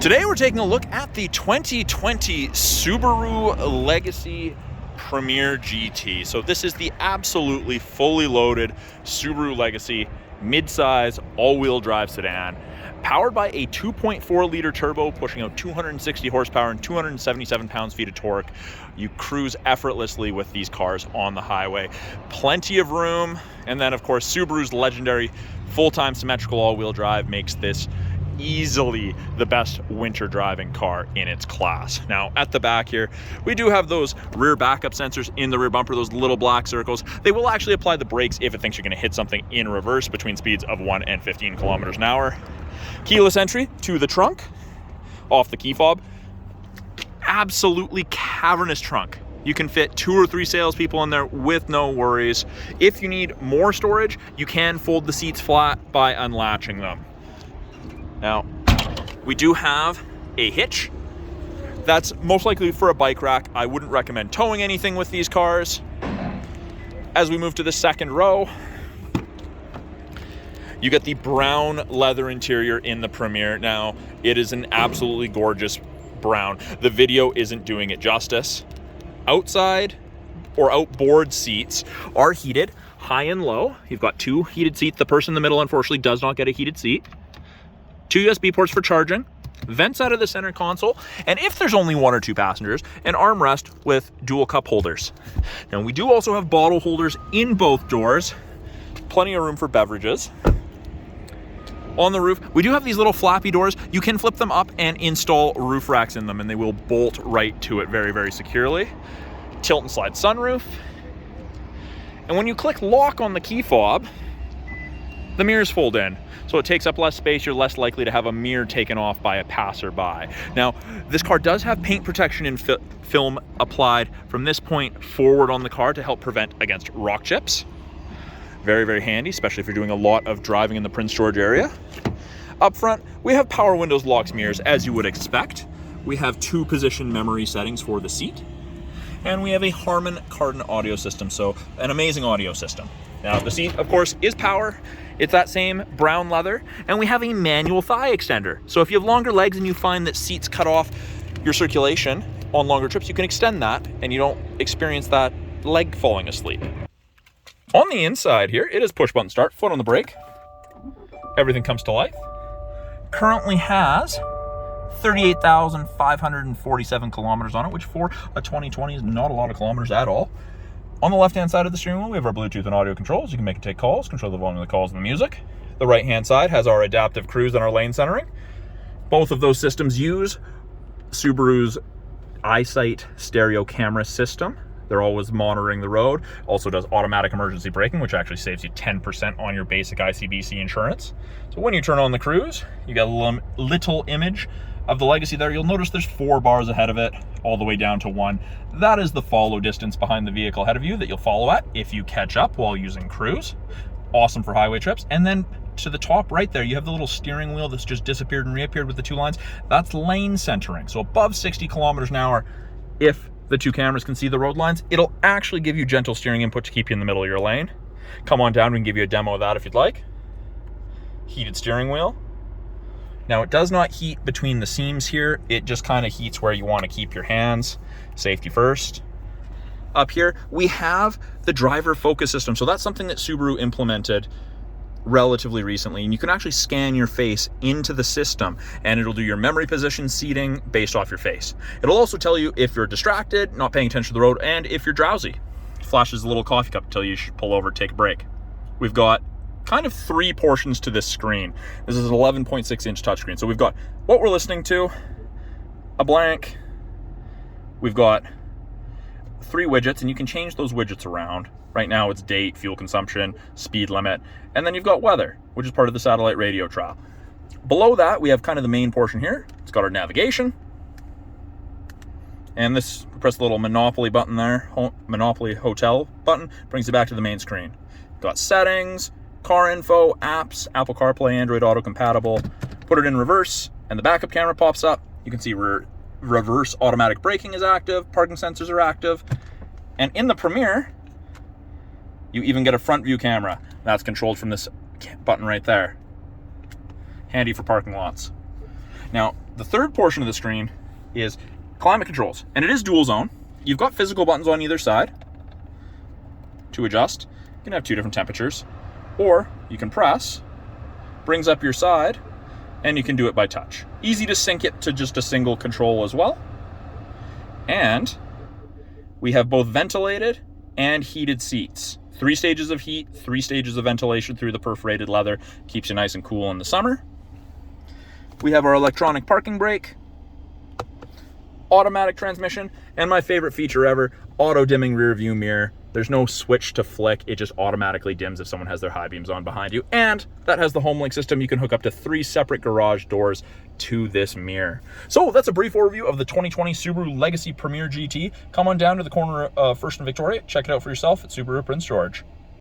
Today we're taking a look at the 2020 Subaru Legacy Premier GT. So this is the absolutely fully loaded Subaru Legacy midsize all-wheel drive sedan, powered by a 2.4 liter turbo pushing out 260 horsepower and 277 pounds-feet of torque. You cruise effortlessly with these cars on the highway. Plenty of room, and then of course Subaru's legendary full-time symmetrical all-wheel drive makes this easily the best winter driving car in its class. Now at the back here, we do have those rear backup sensors in the rear bumper, those little black circles. They will actually apply the brakes if it thinks you're going to hit something in reverse between speeds of 1 and 15 kilometers an hour. Keyless entry to the trunk, off the key fob. Absolutely cavernous trunk. You can fit 2 or 3 salespeople in there with no worries. If you need more storage, you can fold the seats flat by unlatching them. Now, we do have a hitch. That's most likely for a bike rack. I wouldn't recommend towing anything with these cars. As we move to the second row, you get the brown leather interior in the Premier. Now, it is an absolutely gorgeous brown. The video isn't doing it justice. Outside or outboard seats are heated high and low. You've got 2 heated seats. The person in the middle, unfortunately, does not get a heated seat. 2 USB ports for charging, vents out of the center console, and if there's only 1 or 2 passengers, an armrest with dual cup holders. Now we do also have bottle holders in both doors, plenty of room for beverages. On the roof, we do have these little flappy doors. You can flip them up and install roof racks in them, and they will bolt right to it very, very securely. Tilt and slide sunroof. And when you click lock on the key fob, the mirrors fold in. So it takes up less space. You're less likely to have a mirror taken off by a passerby. Now, this car does have paint protection and film applied from this point forward on the car to help prevent against rock chips. Very, very handy, especially if you're doing a lot of driving in the Prince George area. Up front, we have power windows, locks, mirrors, as you would expect. We have 2 position memory settings for the seat. And we have a Harman Kardon audio system, so an amazing audio system. Now, the seat, of course, is power. It's that same brown leather, and we have a manual thigh extender. So if you have longer legs and you find that seats cut off your circulation on longer trips, you can extend that and you don't experience that leg falling asleep. On the inside here, it is push button start, foot on the brake. Everything comes to life. Currently has 38,547 kilometers on it, which for a 2020 is not a lot of kilometers at all. On the left-hand side of the steering wheel, we have our Bluetooth and audio controls. You can make and take calls, control the volume of the calls and the music. The right-hand side has our adaptive cruise and our lane centering. Both of those systems use Subaru's EyeSight stereo camera system. They're always monitoring the road. Also does automatic emergency braking, which actually saves you 10% on your basic ICBC insurance. So when you turn on the cruise, you got a little image of the Legacy there. You'll notice there's 4 bars ahead of it, all the way down to 1. That is the follow distance behind the vehicle ahead of you that you'll follow at if you catch up while using cruise. Awesome for highway trips. And then to the top right there, you have the little steering wheel that's just disappeared and reappeared with the 2 lines. That's lane centering. So above 60 kilometers an hour, if the 2 cameras can see the road lines, it'll actually give you gentle steering input to keep you in the middle of your lane. Come on down, we can give you a demo of that if you'd like. Heated steering wheel. Now, it does not heat between the seams here. It just kind of heats where you want to keep your hands. Safety first. Up here, we have the driver focus system. So that's something that Subaru implemented relatively recently. And you can actually scan your face into the system and it'll do your memory position seating based off your face. It'll also tell you if you're distracted, not paying attention to the road, and if you're drowsy. It flashes a little coffee cup to tell you should pull over, take a break. We've got kind of 3 portions to this screen. This is an 11.6 inch touchscreen. So we've got what we're listening to, a blank, we've got 3 widgets, and you can change those widgets around. Right now it's date, fuel consumption, speed limit, and then you've got weather, which is part of the satellite radio trap. Below that, we have kind of the main portion here. It's got our navigation. And this, press the little Monopoly button there, Monopoly Hotel button, brings you back to the main screen. Got settings, car info, apps, Apple CarPlay, Android Auto compatible. Put it in reverse and the backup camera pops up. You can see reverse automatic braking is active, parking sensors are active. And in the Premier, you even get a front view camera. That's controlled from this button right there. Handy for parking lots. Now, The third portion of the screen is climate controls, and it is dual zone. You've got physical buttons on either side to adjust. You can have 2 different temperatures, or you can press, brings up your side, and you can do it by touch. Easy to sync it to just a single control as well. And we have both ventilated and heated seats. 3 stages of heat, 3 stages of ventilation through the perforated leather. Keeps you nice and cool in the summer. We have our electronic parking brake, automatic transmission, and my favorite feature ever, auto dimming rear view mirror. There's no switch to flick. It just automatically dims if someone has their high beams on behind you. And that has the HomeLink system. You can hook up to 3 separate garage doors to this mirror. So that's a brief overview of the 2020 Subaru Legacy Premier GT. Come on down to the corner of First and Victoria. Check it out for yourself at Subaru Prince George.